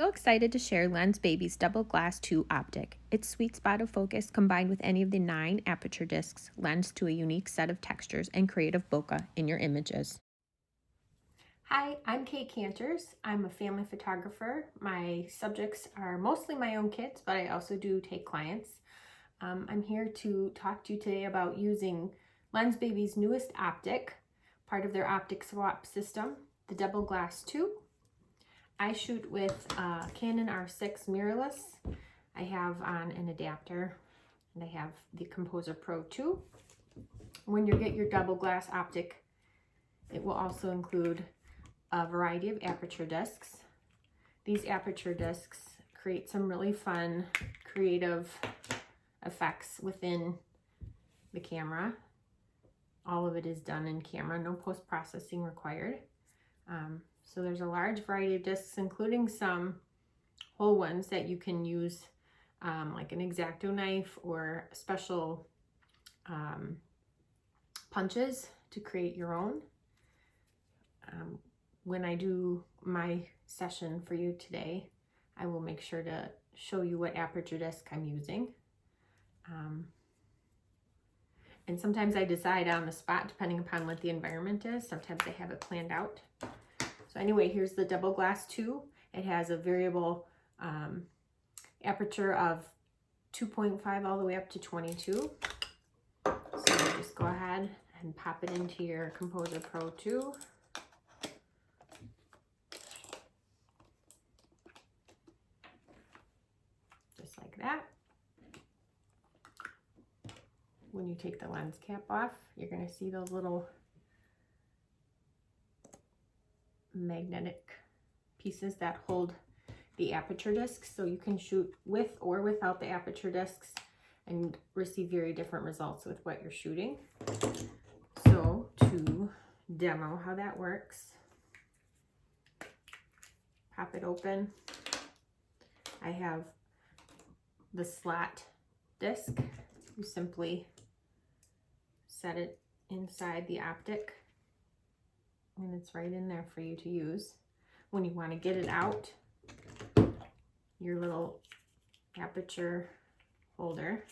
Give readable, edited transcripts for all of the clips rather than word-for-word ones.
excited to share Lensbaby's double glass 2 optic. Its sweet spot of focus combined with any of the 9 aperture discs lends to a unique set of textures and creative bokeh in your images. Hi, I'm Kate Canters. I'm a family photographer. My subjects are mostly my own kids, but I also do take clients. I'm here to talk to you today about using Lensbaby's newest optic, part of their optic swap system, the double glass 2. I shoot with Canon R6 mirrorless. I have on an adapter and I have the Composer Pro 2. When you get your double glass optic, it will also include a variety of aperture discs. These aperture discs create some really fun, creative effects within the camera. All of it is done in camera, no post-processing required. So there's a large variety of discs, including some whole ones that you can use like an X-Acto knife or special punches to create your own. When I do my session for you today, I will make sure to show you what aperture disc I'm using. And sometimes I decide on the spot depending upon what the environment is. Sometimes I have it planned out. So anyway, here's the double glass 2. It has a variable aperture of 2.5 all the way up to 22. So just go ahead and pop it into your Composer Pro 2. Just like that. When you take the lens cap off, you're going to see those little magnetic pieces that hold the aperture discs, so you can shoot with or without the aperture discs and receive very different results with what you're shooting. So to demo how that works, pop it open. I have the slot disc. You simply set it inside the optic and it's right in there for you to use. When you want to get it out, your little aperture holder,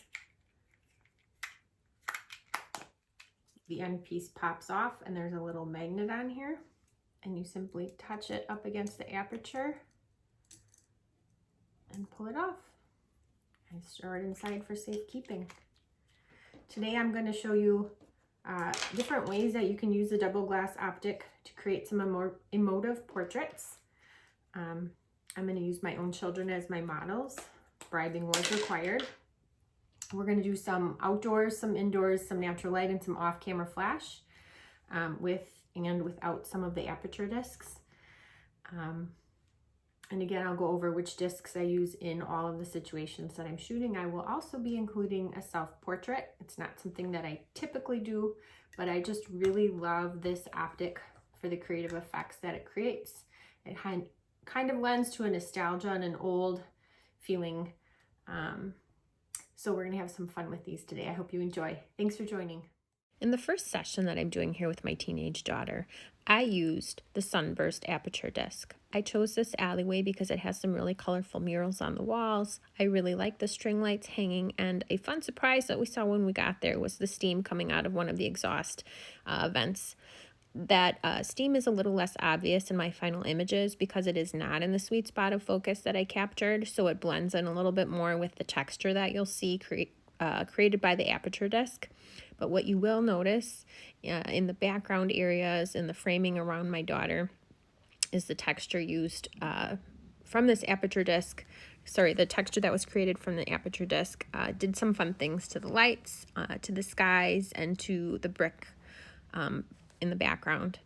the end piece pops off and there's a little magnet on here, and you simply touch it up against the aperture and pull it off and store it inside for safekeeping. Today I'm going to show you different ways that you can use the double glass optic to create some more emotive portraits. I'm going to use my own children as my models. Bribing was required. We're going to do some outdoors, some indoors, some natural light, and some off-camera flash with and without some of the aperture discs. And again, I'll go over which discs I use in all of the situations that I'm shooting. I will also be including a self-portrait. It's not something that I typically do, but I just really love this optic for the creative effects that it creates. It kind of lends to a nostalgia and an old feeling. So we're gonna have some fun with these today. I hope you enjoy. Thanks for joining. In the first session that I'm doing here with my teenage daughter, I used the Sunburst aperture disc. I chose this alleyway because it has some really colorful murals on the walls. I really like the string lights hanging, and a fun surprise that we saw when we got there was the steam coming out of one of the exhaust vents. That steam is a little less obvious in my final images because it is not in the sweet spot of focus that I captured, so it blends in a little bit more with the texture that you'll see created by the aperture disc. But what you will notice in the background areas, in the framing around my daughter, is the texture used from this aperture disc. Sorry, the texture that was created from the aperture disc did some fun things to the lights, to the skies, and to the brick in the background.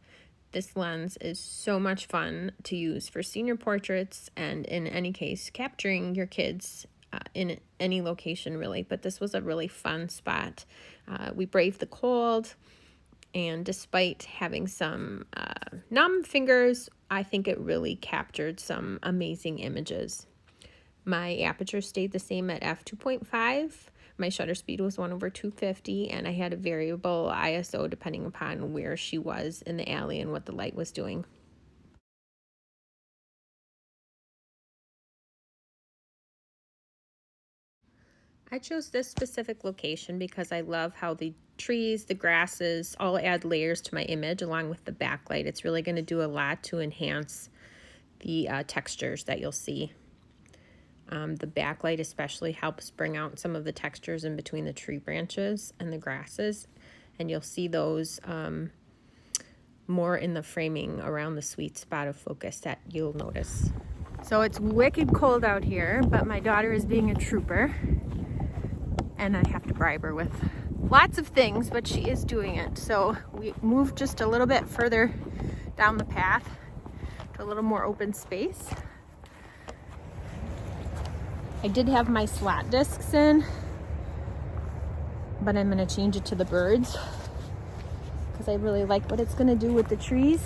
This lens is so much fun to use for senior portraits and, in any case, capturing your kids in any location really, but this was a really fun spot. We braved the cold, and despite having some numb fingers, I think it really captured some amazing images. My aperture stayed the same at f2.5. My shutter speed was 1/250, and I had a variable ISO depending upon where she was in the alley and what the light was doing. I chose this specific location because I love how the trees, the grasses, all add layers to my image along with the backlight. It's really going to do a lot to enhance the textures that you'll see. The backlight especially helps bring out some of the textures in between the tree branches and the grasses, and you'll see those more in the framing around the sweet spot of focus that you'll notice. So it's wicked cold out here, but my daughter is being a trooper, and I have to bribe her with lots of things, but she is doing it. So we moved just a little bit further down the path to a little more open space. I did have my slat discs in, but I'm going to change it to the birds because I really like what it's going to do with the trees.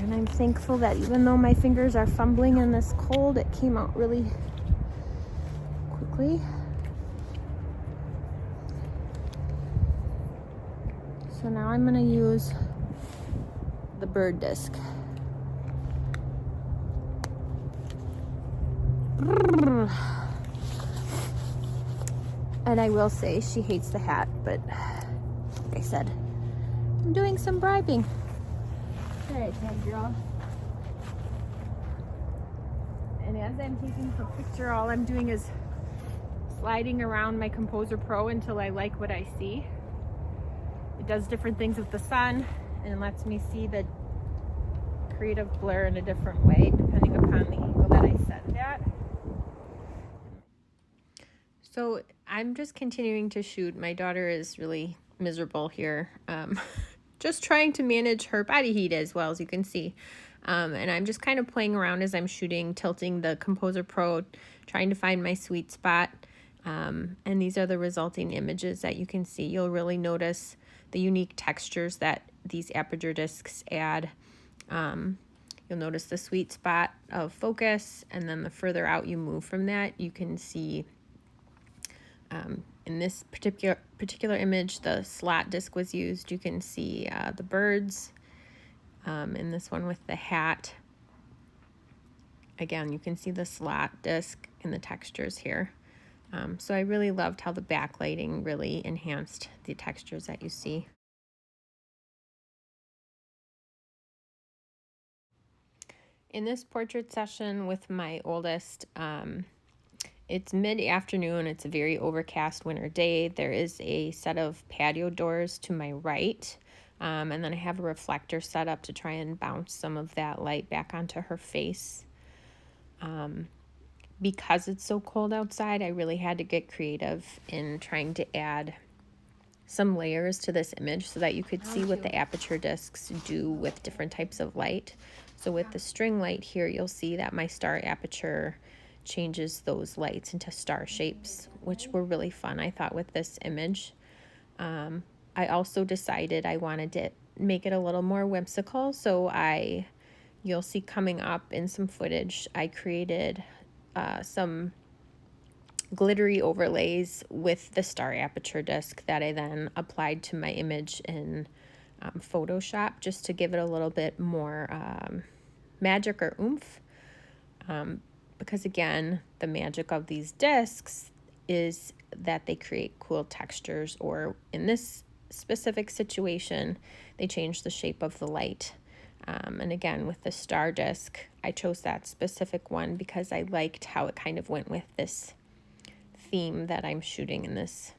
And I'm thankful that even though my fingers are fumbling in this cold, it came out really quickly. So now I'm going to use the bird disc. And I will say she hates the hat, but like I said, I'm doing some bribing. All right, bad girl. And as I'm taking her picture, all I'm doing is sliding around my Composer Pro until I like what I see. It does different things with the sun and lets me see the creative blur in a different way depending upon the angle that I set it at. So I'm just continuing to shoot. My daughter is really miserable here. Just trying to manage her body heat as well, as you can see. And I'm just kind of playing around as I'm shooting, tilting the Composer Pro, trying to find my sweet spot. And these are the resulting images that you can see. You'll really notice the unique textures that these aperture discs add. You'll notice the sweet spot of focus, and then the further out you move from that, you can see in this particular image, the slat disc was used. You can see the birds. In this one with the hat, again, you can see the slat disc in the textures here. So I really loved how the backlighting really enhanced the textures that you see. In this portrait session with my oldest, it's mid-afternoon. It's a very overcast winter day. There is a set of patio doors to my right. And then I have a reflector set up to try and bounce some of that light back onto her face. Because it's so cold outside, I really had to get creative in trying to add some layers to this image so that you could see what the aperture discs do with different types of light. So with the string light here, you'll see that my star aperture changes those lights into star shapes, which were really fun, I thought, with this image. I also decided I wanted to make it a little more whimsical, so you'll see coming up in some footage, I created some glittery overlays with the star aperture disc that I then applied to my image in Photoshop just to give it a little bit more magic or oomph. Because again, the magic of these discs is that they create cool textures, or in this specific situation, they change the shape of the light. And again, with the star disc, I chose that specific one because I liked how it kind of went with this theme that I'm shooting in this.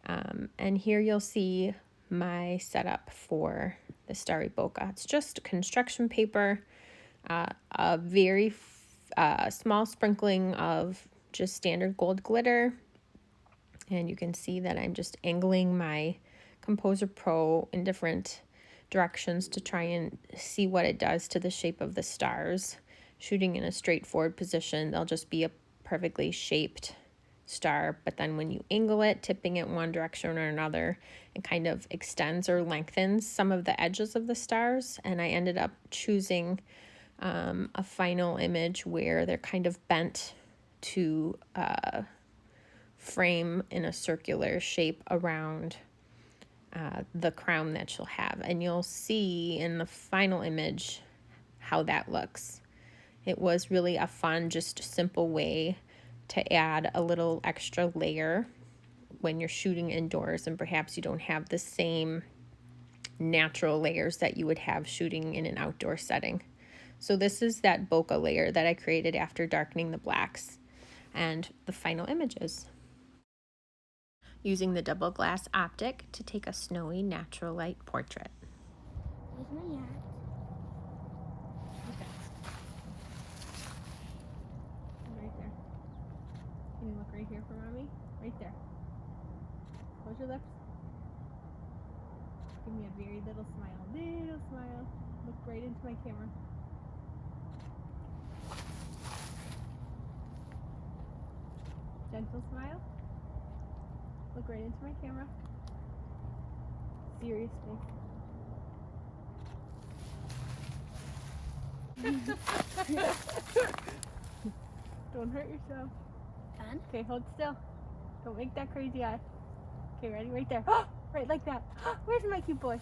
And here you'll see my setup for the starry bokeh. It's just construction paper, a very small sprinkling of just standard gold glitter, and you can see that I'm just angling my Composer Pro in different directions to try and see what it does to the shape of the stars. Shooting in a straightforward position, they'll just be a perfectly shaped star, but then when you angle it, tipping it one direction or another, it kind of extends or lengthens some of the edges of the stars. And I ended up choosing a final image where they're kind of bent to frame in a circular shape around the crown that you'll have. And you'll see in the final image how that looks. It was really a fun, just simple way to add a little extra layer when you're shooting indoors, and perhaps you don't have the same natural layers that you would have shooting in an outdoor setting. So this is that bokeh layer that I created after darkening the blacks, and the final images. Using the double glass optic to take a snowy natural light portrait. Where's my hat? Okay. Right there. Can you look right here for mommy? Right there. Close your lips. Give me a very little smile. Little smile. Look right into my camera. Gentle smile. Look right into my camera. Serious face. Don't hurt yourself. Done? Okay, hold still. Don't make that crazy eye. Okay, ready? Right there. Right like that. Where's my cute boy?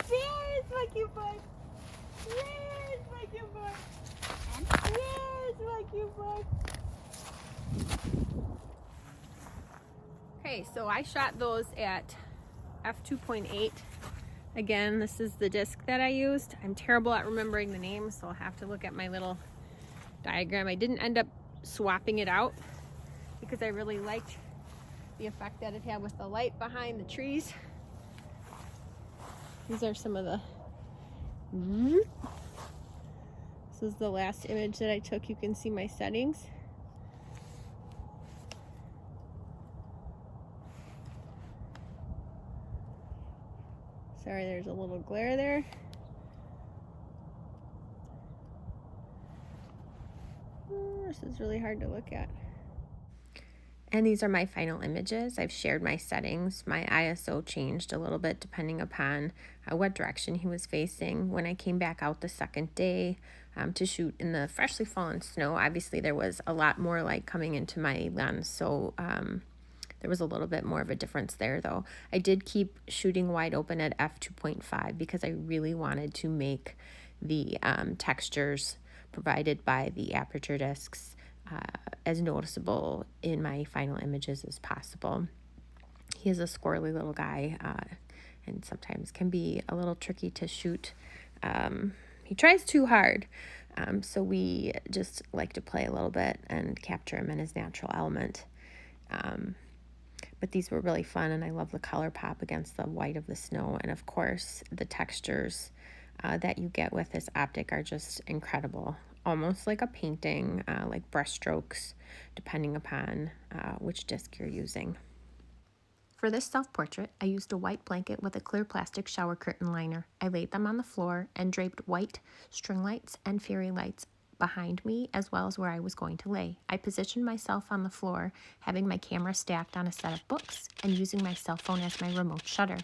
There's my cute boy. Where's my cute boy? And? Where's my cute boy? Okay, so I shot those at f2.8. Again, this is the disc that I used. I'm terrible at remembering the name, so I'll have to look at my little diagram. I didn't end up swapping it out because I really liked the effect that it had with the light behind the trees. These are some of the... This is the last image that I took. You can see my settings. Sorry, there's a little glare there. This is really hard to look at. And these are my final images. I've shared my settings. My ISO changed a little bit depending upon what direction he was facing. When I came back out the second day to shoot in the freshly fallen snow, obviously there was a lot more light coming into my lens, so there was a little bit more of a difference there, though. I did keep shooting wide open at f2.5 because I really wanted to make the textures provided by the aperture discs as noticeable in my final images as possible. He is a squirrely little guy and sometimes can be a little tricky to shoot. He tries too hard, so we just like to play a little bit and capture him in his natural element. But these were really fun, and I love the color pop against the white of the snow. And of course, the textures that you get with this optic are just incredible. Almost like a painting, like brush strokes, depending upon which disc you're using. For this self-portrait, I used a white blanket with a clear plastic shower curtain liner. I laid them on the floor and draped white string lights and fairy lights behind me, as well as where I was going to lay. I positioned myself on the floor, having my camera stacked on a set of books and using my cell phone as my remote shutter.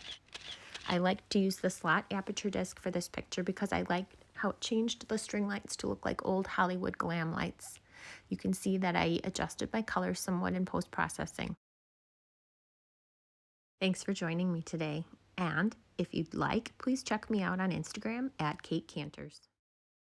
I liked to use the slot aperture disc for this picture because I liked how it changed the string lights to look like old Hollywood glam lights. You can see that I adjusted my colors somewhat in post-processing. Thanks for joining me today, and if you'd like, please check me out on Instagram at Kate Cantors.